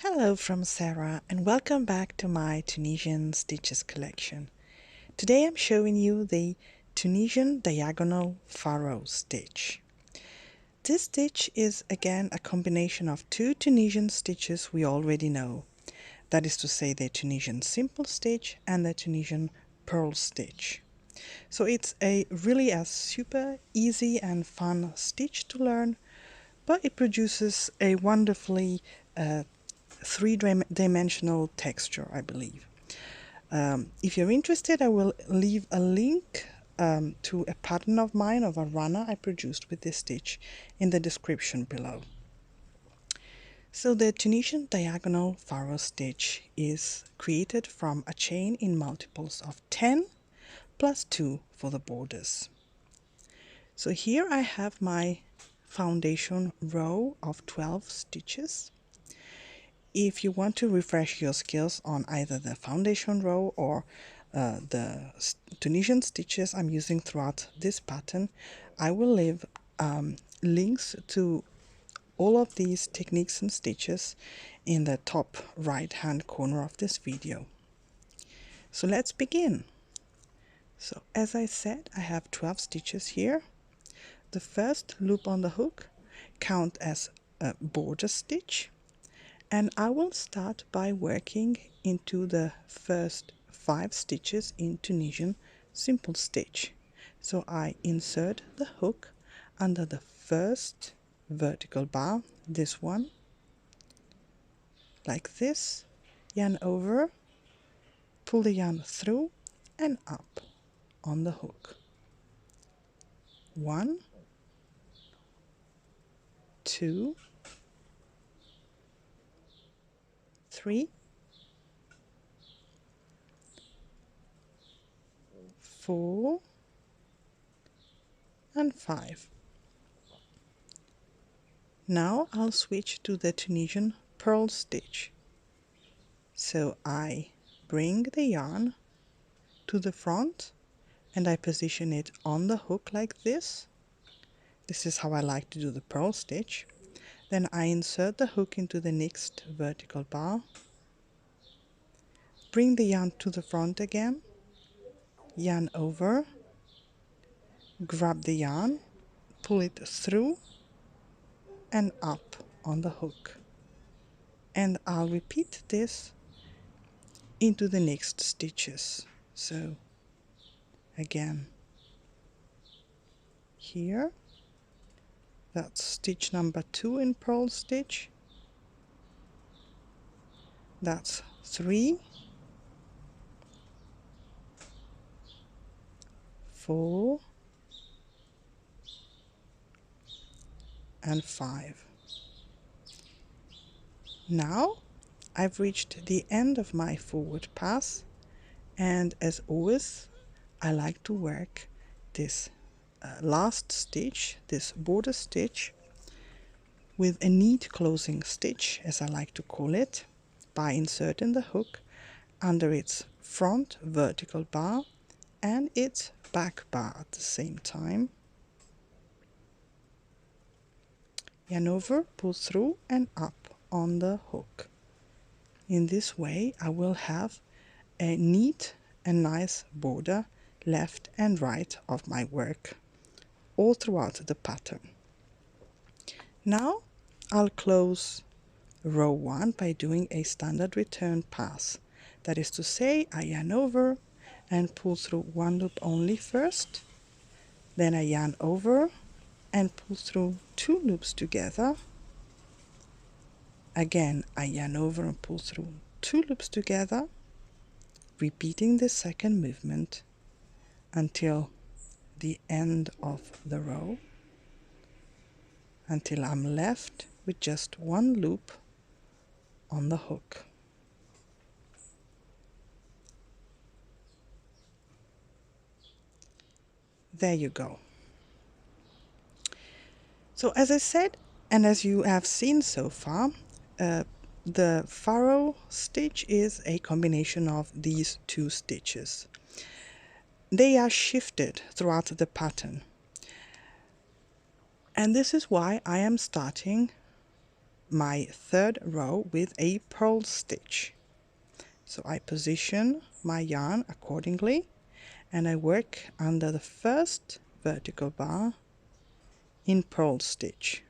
Hello from Sarah and welcome back to my Tunisian Stitches collection. Today I'm showing you the Tunisian Diagonal Furrow Stitch. This stitch is again a combination of two Tunisian stitches we already know. That is to say the Tunisian Simple stitch and the Tunisian Purl Stitch. So it's really a super easy and fun stitch to learn, but it produces a wonderfully three-dimensional texture, I believe. If you're interested, I will leave a link to a pattern of mine of a runner I produced with this stitch in the description below. So the Tunisian Diagonal Furrow Stitch is created from a chain in multiples of 10 plus 2 for the borders. So here I have my foundation row of 12 stitches. If you want to refresh your skills on either the foundation row or the Tunisian stitches I'm using throughout this pattern, I will leave links to all of these techniques and stitches in the top right hand corner of this video. So let's begin. So as I said, I have 12 stitches here. The first loop on the hook count as a border stitch, and I will start by working into the first 5 stitches in Tunisian Simple stitch. So I insert the hook under the first vertical bar, this one, like this, yarn over, pull the yarn through and up on the hook. 1, 2, 3, 4 and 5. Now I'll switch to the Tunisian Purl Stitch. So I bring the yarn to the front and I position it on the hook like this. This is how I like to do the purl stitch. Then I insert the hook into the next vertical bar, bring the yarn to the front again, yarn over, grab the yarn, pull it through and up on the hook. And I'll repeat this into the next stitches. So again, here, that's stitch number 2 in purl stitch. That's 3, 4 and 5. Now I've reached the end of my forward pass, and as always I like to work this last stitch, this border stitch, with a neat closing stitch, as I like to call it, by inserting the hook under its front vertical bar and its back bar at the same time. Yarn over, pull through and up on the hook. In this way I will have a neat and nice border left and right of my work all throughout the pattern. Now I'll close row 1 by doing a standard return pass. That is to say, I yarn over and pull through 1 loop only first, then I yarn over and pull through 2 loops together. Again I yarn over and pull through 2 loops together, repeating the second movement until the end of the row, until I'm left with just 1 loop on the hook. There you go. So as I said, and as you have seen so far, the furrow stitch is a combination of these 2 stitches. They are shifted throughout the pattern, and this is why I am starting my third row with a purl stitch. So I position my yarn accordingly and I work under the first vertical bar in purl stitch.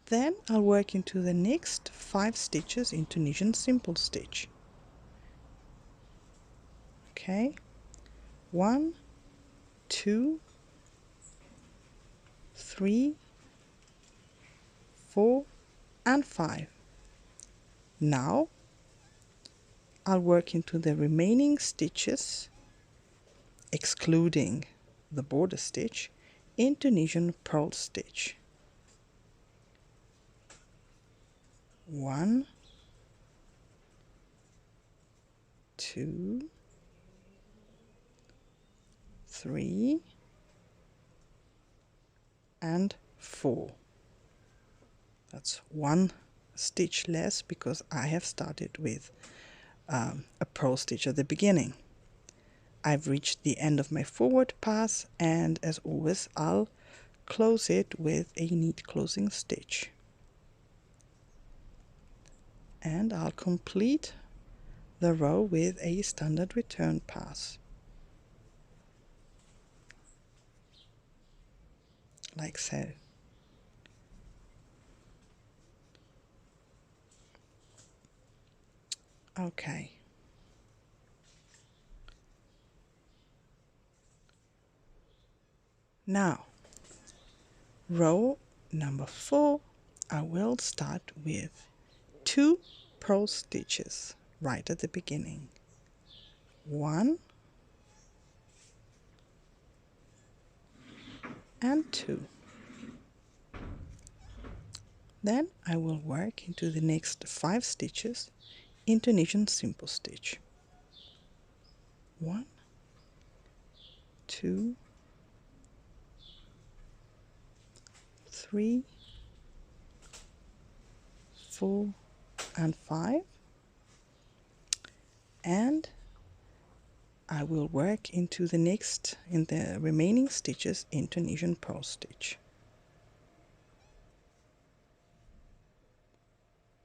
Then I'll work into the next 5 stitches in Tunisian Simple stitch. Okay, 1, 2, 3, 4 and 5. Now I'll work into the remaining stitches, excluding the border stitch, in Tunisian Purl stitch. 1, 2, 3 and 4. That's 1 stitch less because I have started with a purl stitch at the beginning. I've reached the end of my forward pass, and as always I'll close it with a neat closing stitch, and I'll complete the row with a standard return pass like so. Okay, now row number 4, I will start with 2 purl stitches right at the beginning. 1 and 2. Then I will work into the next 5 stitches in Tunisian Simple stitch. 1, 2, 3, 4 and 5, and I will work into the next, in the remaining stitches in Tunisian Purl stitch.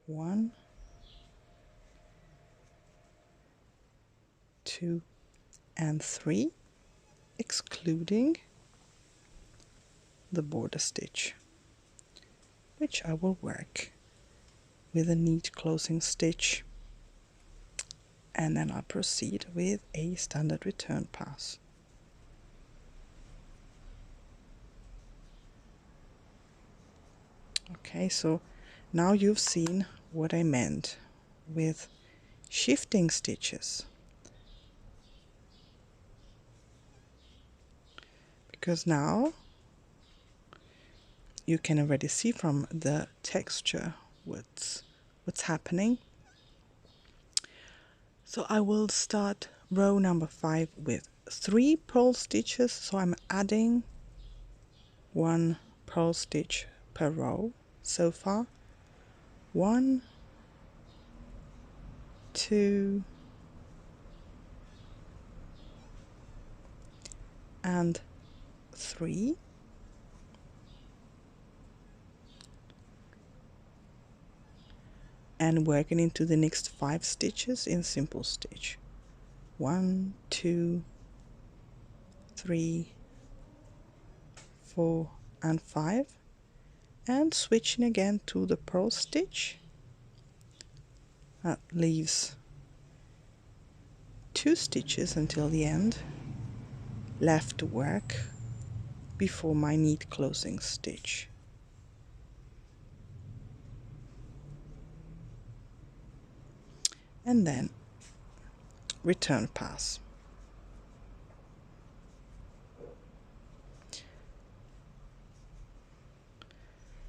1, 2 and 3, excluding the border stitch, which I will work with a neat closing stitch, and then I'll proceed with a standard return pass. Okay, so now you've seen what I meant with shifting stitches, because now you can already see from the texture what's happening. So I will start row number 5 with 3 purl stitches, so I'm adding 1 purl stitch per row so far. 1, 2 and 3, and working into the next 5 stitches in simple stitch. 1, 2, 3, 4 and 5, and switching again to the purl stitch. That leaves 2 stitches until the end left to work before my neat closing stitch. And then return pass.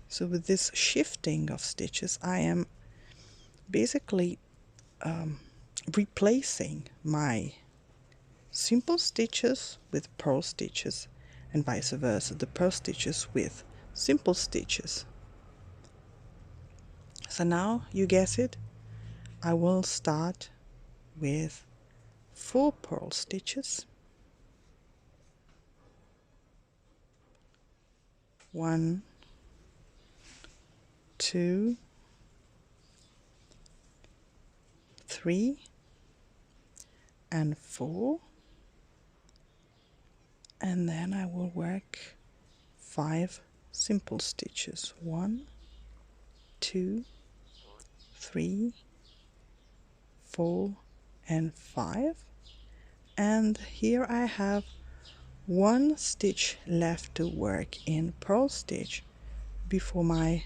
So with this shifting of stitches, I am basically replacing my simple stitches with purl stitches, and vice versa, the purl stitches with simple stitches. So now you guess it, I will start with 4 purl stitches, 1, 2, 3 and 4, and then I will work 5 simple stitches. 1, 2, 3, 4 and 5, and here I have 1 stitch left to work in purl stitch before my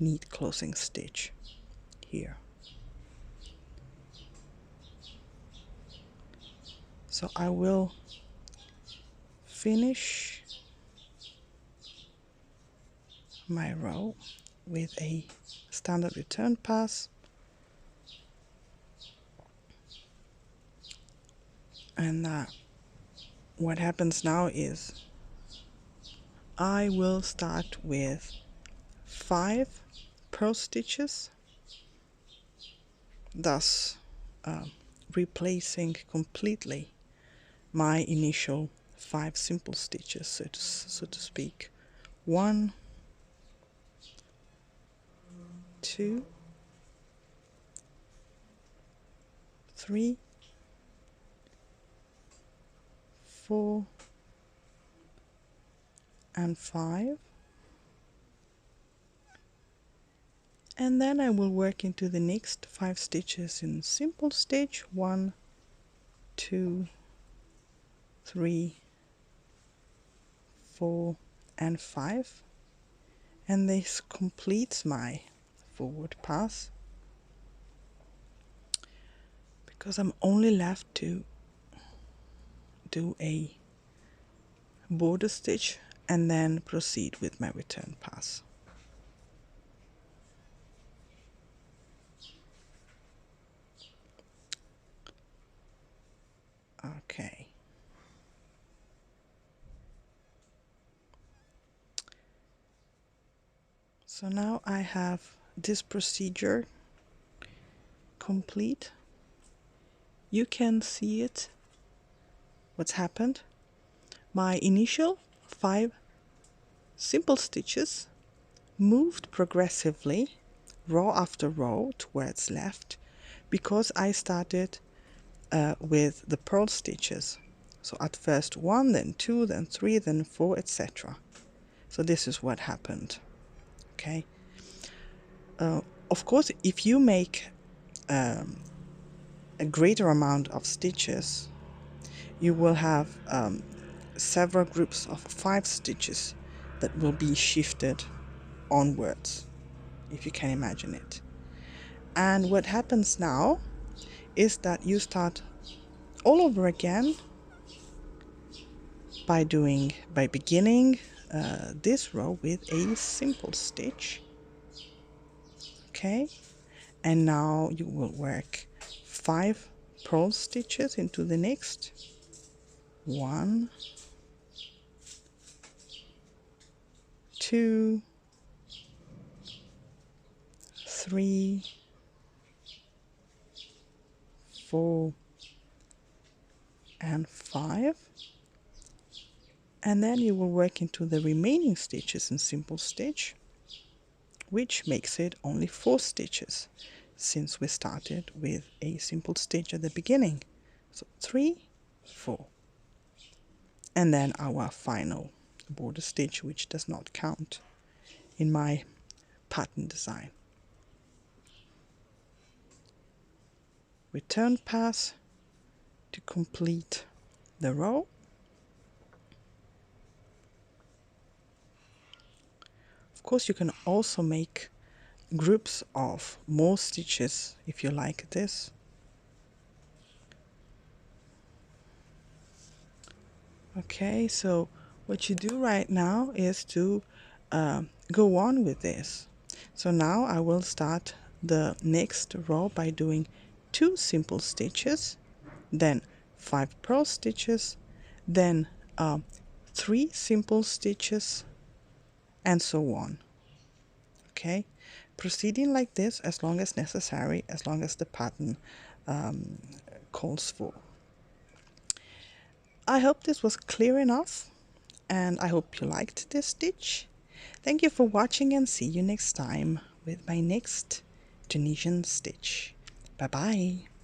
neat closing stitch here. So I will finish my row with a standard return pass, and what happens now is I will start with 5 purl stitches, thus replacing completely my initial 5 simple stitches, so to speak. 1, 2, 3, 4 and 5, and then I will work into the next 5 stitches in simple stitch. 1, 2, 3, 4 and 5, and this completes my forward pass, because I'm only left to do a border stitch and then proceed with my return pass. Okay. So now I have this procedure complete. You can see it, what's happened. My initial 5 simple stitches moved progressively, row after row, towards left, because I started with the purl stitches. So at first 1, then 2, then 3, then 4, etc. So this is what happened. Okay. Of course, if you make a greater amount of stitches, you will have several groups of 5 stitches that will be shifted onwards, if you can imagine it. And what happens now is that you start all over again by beginning this row with a simple stitch. Okay, and now you will work 5 purl stitches into the next. 1, 2, 3, 4 and 5, and then you will work into the remaining stitches in simple stitch, which makes it only 4 stitches, since we started with a simple stitch at the beginning. So 3, 4, and then our final border stitch, which does not count in my pattern design. Return pass to complete the row. Of course, you can also make groups of more stitches if you like this. Okay, so what you do right now is to go on with this. So now I will start the next row by doing 2 simple stitches, then 5 purl stitches, then 3 simple stitches, and so on. Okay, proceeding like this as long as necessary, as long as the pattern calls for. I hope this was clear enough, and I hope you liked this stitch. Thank you for watching and see you next time with my next Tunisian stitch. Bye bye.